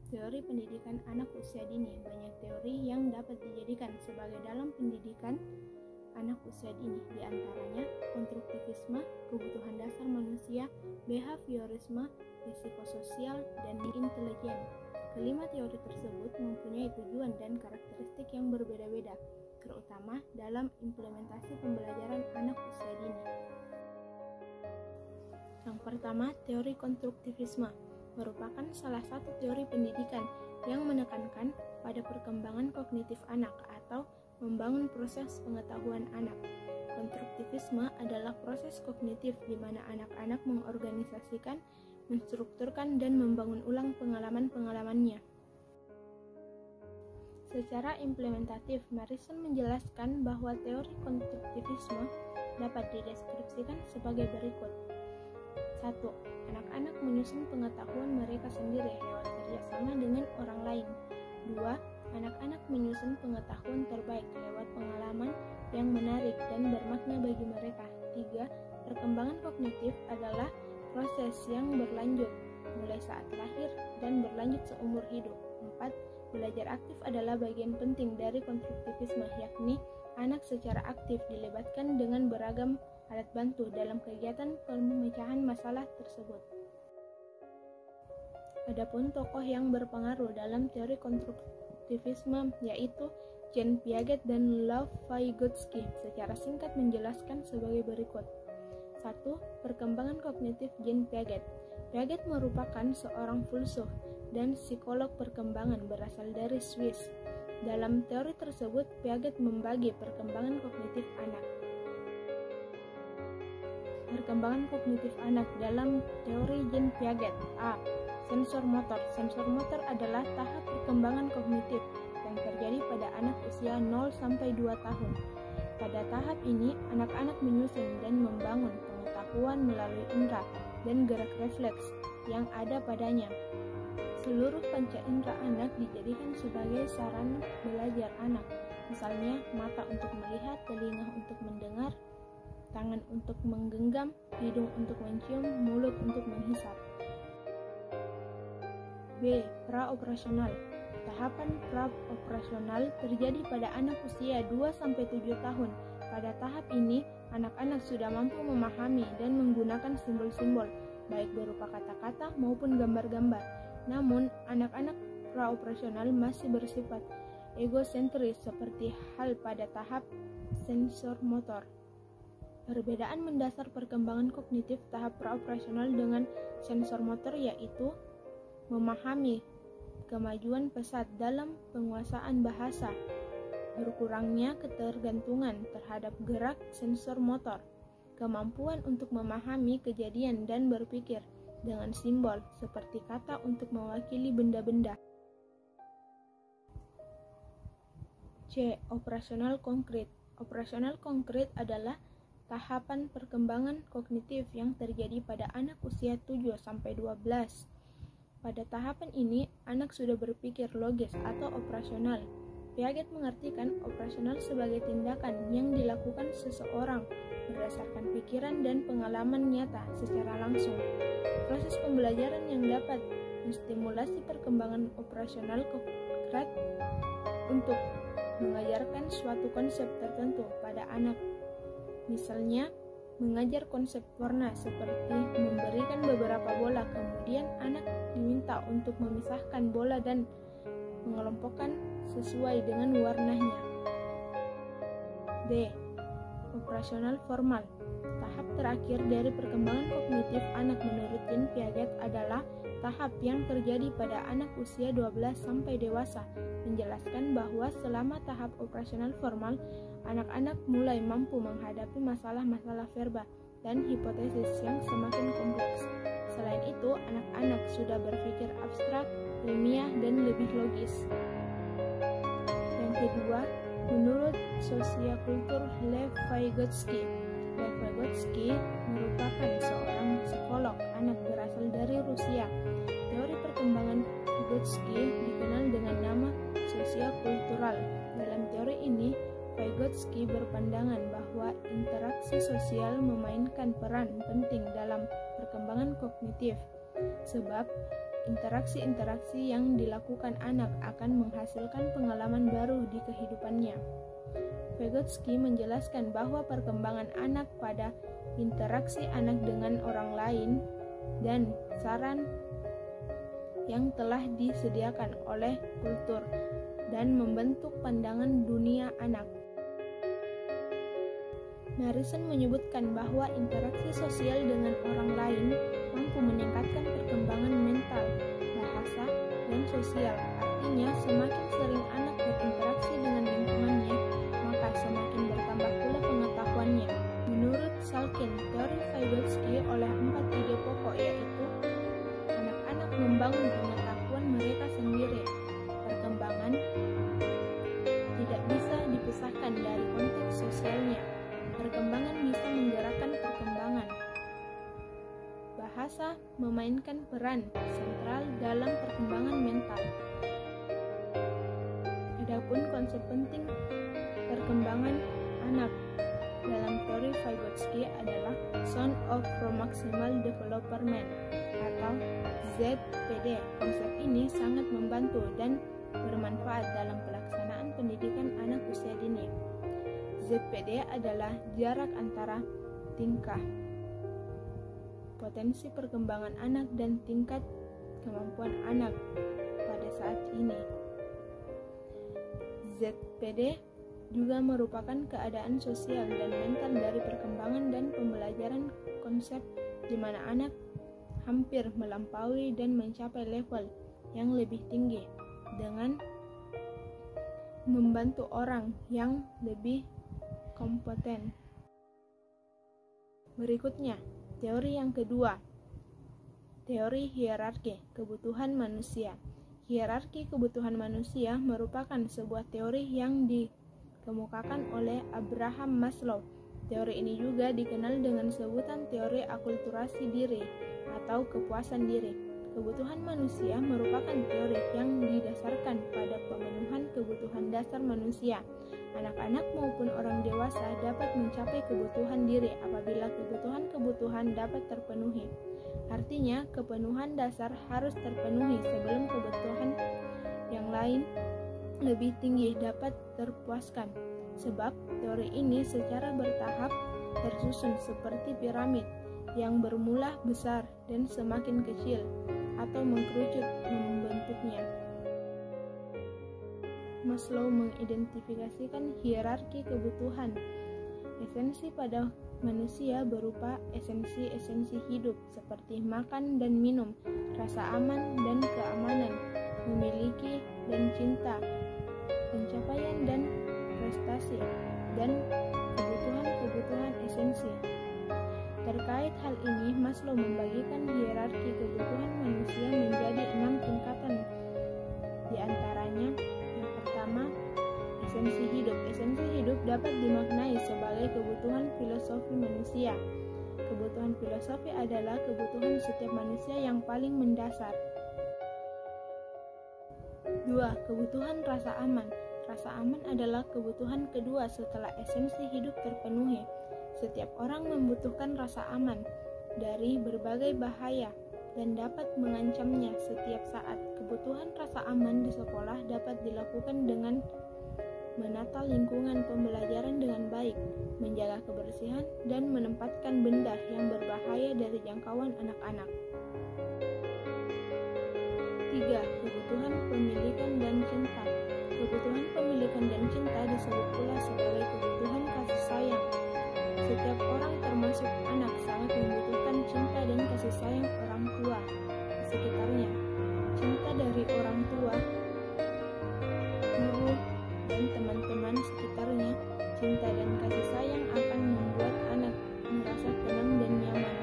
Teori pendidikan anak usia dini. Banyak teori yang dapat dijadikan sebagai dalam pendidikan anak usia dini, di antaranya konstruktivisme, kebutuhan dasar manusia, behaviorisme, risiko sosial, dan intelijen. Kelima teori tersebut mempunyai tujuan dan karakteristik yang berbeda-beda, terutama dalam implementasi pembelajaran anak usia dini. Yang pertama, teori konstruktivisme merupakan salah satu teori pendidikan yang menekankan pada perkembangan kognitif anak atau membangun proses pengetahuan anak. Konstruktivisme adalah proses kognitif di mana anak-anak mengorganisasikan, menstrukturkan, dan membangun ulang pengalaman-pengalamannya. Secara implementatif, Marison menjelaskan bahwa teori konstruktivisme dapat dideskripsikan sebagai berikut. 1. Anak-anak menyusun pengetahuan mereka sendiri lewat kerjasama dengan orang lain. 2. Anak-anak menyusun pengetahuan terbaik lewat pengalaman yang menarik dan bermakna bagi mereka. 3. Perkembangan kognitif adalah proses yang berlanjut, mulai saat lahir dan berlanjut seumur hidup. 4. Belajar aktif adalah bagian penting dari konstruktivisme, yakni anak secara aktif dilibatkan dengan beragam alat bantu dalam kegiatan pemecahan masalah tersebut. Adapun tokoh yang berpengaruh dalam teori konstruktivisme yaitu Jean Piaget dan Lev Vygotsky secara singkat menjelaskan sebagai berikut. 1. Perkembangan kognitif Jean Piaget. Piaget merupakan seorang filsuf dan psikolog perkembangan berasal dari Swiss. Dalam teori tersebut, Piaget membagi perkembangan kognitif anak. Perkembangan kognitif anak dalam teori Jean Piaget. A. Sensor motor. Sensor motor adalah tahap perkembangan kognitif yang terjadi pada anak usia 0-2 tahun. Pada tahap ini, anak-anak menyusun dan membangun pengetahuan melalui indera dan gerak refleks yang ada padanya. Seluruh panca indera anak dijadikan sebagai sarana belajar anak, misalnya mata untuk melihat, telinga untuk mendengar, tangan untuk menggenggam, hidung untuk mencium, mulut untuk menghisap. B. Praoperasional. Tahapan praoperasional terjadi pada anak usia 2-7 tahun. Pada tahap ini, anak-anak sudah mampu memahami dan menggunakan simbol-simbol, baik berupa kata-kata maupun gambar-gambar. Namun, anak-anak praoperasional masih bersifat egosentris seperti hal pada tahap sensor motor. Perbedaan mendasar perkembangan kognitif tahap praoperasional dengan sensor motor yaitu memahami kemajuan pesat dalam penguasaan bahasa, berkurangnya ketergantungan terhadap gerak sensor motor, kemampuan untuk memahami kejadian dan berpikir dengan simbol seperti kata untuk mewakili benda-benda. C. Operasional konkret. Operasional konkret adalah tahapan perkembangan kognitif yang terjadi pada anak usia 7-12. Pada tahapan ini, anak sudah berpikir logis atau operasional. Piaget mengartikan operasional sebagai tindakan yang dilakukan seseorang berdasarkan pikiran dan pengalaman nyata secara langsung. Proses pembelajaran yang dapat menstimulasi perkembangan operasional konkret untuk mengajarkan suatu konsep tertentu pada anak. Misalnya, mengajar konsep warna seperti memberikan beberapa bola, kemudian anak diminta untuk memisahkan bola dan mengelompokkan sesuai dengan warnanya. D. Operasional formal. Tahap terakhir dari perkembangan kognitif anak menurut Jean Piaget adalah tahap yang terjadi pada anak usia 12 sampai dewasa, menjelaskan bahwa selama tahap operasional formal, anak-anak mulai mampu menghadapi masalah-masalah verbal dan hipotesis yang semakin kompleks. Selain itu, anak-anak sudah berpikir abstrak, ilmiah, dan lebih logis. Yang kedua, menurut sosiakultur Lev Vygotsky. Lev Vygotsky merupakan seorang psikolog anak berasal dari Rusia. Teori perkembangan Vygotsky dikenal dengan nama sosiokultural. Dalam teori ini, Vygotsky berpandangan bahwa interaksi sosial memainkan peran penting dalam perkembangan kognitif, sebab interaksi-interaksi yang dilakukan anak akan menghasilkan pengalaman baru di kehidupannya. Vygotsky menjelaskan bahwa perkembangan anak pada interaksi anak dengan orang lain dan saran yang telah disediakan oleh kultur dan membentuk pandangan dunia anak. Marison menyebutkan bahwa interaksi sosial dengan orang lain mampu meningkatkan perkembangan mental, bahasa, dan sosial. Artinya, semakin sering anak berinteraksi dengan lingkungannya, maka semakin bertambah pula pengetahuannya. Menurut Salkin, teori Vygotsky oleh 4 ide pokok yaitu anak-anak membangun pengetahuan mereka sendiri. Perkembangan tidak bisa dipisahkan dari konteks sosialnya. Perkembangan bisa menggerakkan perkembangan. Bahasa memainkan peran sentral dalam perkembangan mental. Adapun konsep penting perkembangan anak dalam teori Vygotsky adalah Zone of Proximal Development atau ZPD. Konsep ini sangat membantu dan bermanfaat dalam pelaksanaan pendidikan anak usia dini. ZPD adalah jarak antara tingkah potensi perkembangan anak dan tingkat kemampuan anak pada saat ini. ZPD juga merupakan keadaan sosial dan mental dari perkembangan dan pembelajaran konsep di mana anak hampir melampaui dan mencapai level yang lebih tinggi dengan membantu orang yang lebih kompeten. Berikutnya, teori yang kedua, teori hierarki kebutuhan manusia. Hierarki kebutuhan manusia merupakan sebuah teori yang dikemukakan oleh Abraham Maslow. Teori ini juga dikenal dengan sebutan teori akulturasi diri atau kepuasan diri. Kebutuhan manusia merupakan teori yang didasarkan pada pemenuhan kebutuhan dasar manusia. Anak-anak maupun orang dewasa dapat mencapai kebutuhan diri apabila kebutuhan-kebutuhan dapat terpenuhi. Artinya, kepenuhan dasar harus terpenuhi sebelum kebutuhan yang lain lebih tinggi dapat terpuaskan. Sebab, teori ini secara bertahap tersusun seperti piramid yang bermula besar dan semakin kecil atau mengkerucut membentuknya. Maslow mengidentifikasikan hierarki kebutuhan. Esensi pada manusia berupa esensi-esensi hidup seperti makan dan minum, rasa aman dan keamanan, memiliki dan cinta, pencapaian dan prestasi, dan kebutuhan-kebutuhan esensi. Terkait hal ini, Maslow membagikan hierarki kebutuhan manusia menjadi 6 tingkatan. Di antaranya, yang pertama, esensi hidup. Esensi hidup dapat dimaknai sebagai kebutuhan filosofi manusia. Kebutuhan filosofi adalah kebutuhan setiap manusia yang paling mendasar. 2. Kebutuhan rasa aman. Rasa aman adalah kebutuhan kedua setelah esensi hidup terpenuhi. Setiap orang membutuhkan rasa aman dari berbagai bahaya dan dapat mengancamnya setiap saat. Kebutuhan rasa aman di sekolah dapat dilakukan dengan menata lingkungan pembelajaran dengan baik, menjaga kebersihan, dan menempatkan benda yang berbahaya dari jangkauan anak-anak. 3. Kebutuhan pemilikan dan cinta. Kebutuhan pemilikan dan cinta disebut pula sebagai kebutuhan kasih sayang. Setiap orang termasuk anak sangat membutuhkan cinta dan kasih sayang orang tua di sekitarnya. Cinta dari orang tua, guru, dan teman-teman sekitarnya, cinta dan kasih sayang akan membuat anak merasa tenang dan nyaman.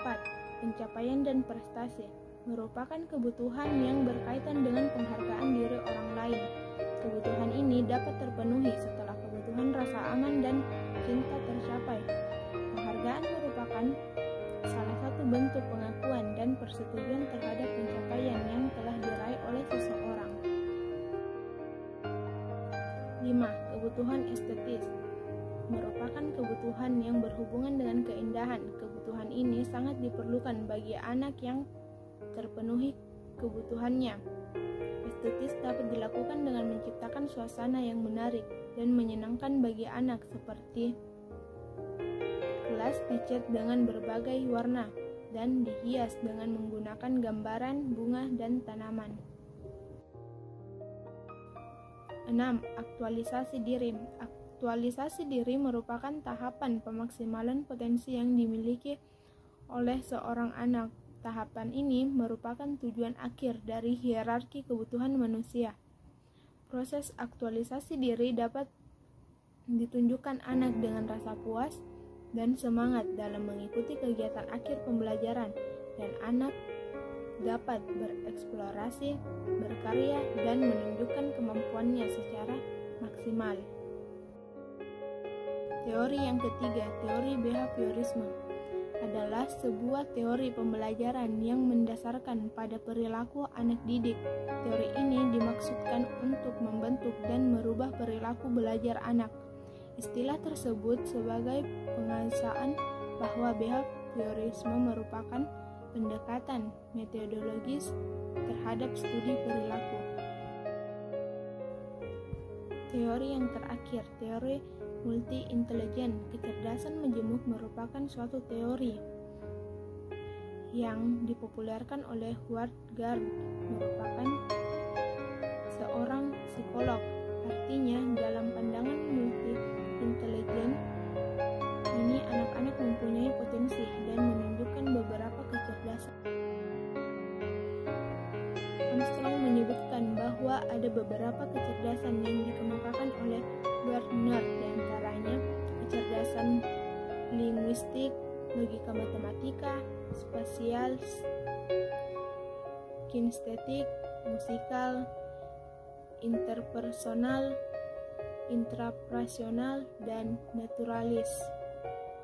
4. Pencapaian dan prestasi merupakan kebutuhan yang berkaitan dengan penghargaan diri orang lain. Kebutuhan ini dapat terpenuhi setelah kebutuhan rasa aman dan cinta tercapai. Penghargaan merupakan salah satu bentuk pengakuan dan persetujuan terhadap pencapaian yang telah diraih oleh seseorang. 5. Kebutuhan estetis. merupakan kebutuhan yang berhubungan dengan keindahan. Kebutuhan ini sangat diperlukan bagi anak yang terpenuhi kebutuhannya. Estetis dapat dilakukan dengan menciptakan suasana yang menarik dan menyenangkan bagi anak, seperti kelas dicat dengan berbagai warna dan dihias dengan menggunakan gambaran bunga dan tanaman. 6. Aktualisasi diri. Aktualisasi diri merupakan tahapan pemaksimalan potensi yang dimiliki oleh seorang anak. Tahapan ini merupakan tujuan akhir dari hierarki kebutuhan manusia. Proses aktualisasi diri dapat ditunjukkan anak dengan rasa puas dan semangat dalam mengikuti kegiatan akhir pembelajaran, dan anak dapat bereksplorasi, berkarya, dan menunjukkan kemampuannya secara maksimal. Teori yang ketiga, teori behaviorisme, adalah sebuah teori pembelajaran yang mendasarkan pada perilaku anak didik. Teori ini dimaksudkan untuk membentuk dan merubah perilaku belajar anak. Istilah tersebut sebagai pengasaan bahwa behaviorisme merupakan pendekatan metodologis terhadap studi perilaku. Teori yang terakhir, teori multi-intelijen. Kecerdasan majemuk merupakan suatu teori yang dipopulerkan oleh Howard Gardner, merupakan seorang psikolog. Artinya, dalam pandangan multi-intelijen ini, anak-anak mempunyai potensi dan menunjukkan beberapa kecerdasan. Armstrong menyebutkan bahwa ada beberapa kecerdasan yang dikemukakan oleh Gardner, diantaranya kecerdasan linguistik, logika matematika, spasial, kinestetik, musikal, interpersonal, intrapersonal, dan naturalis.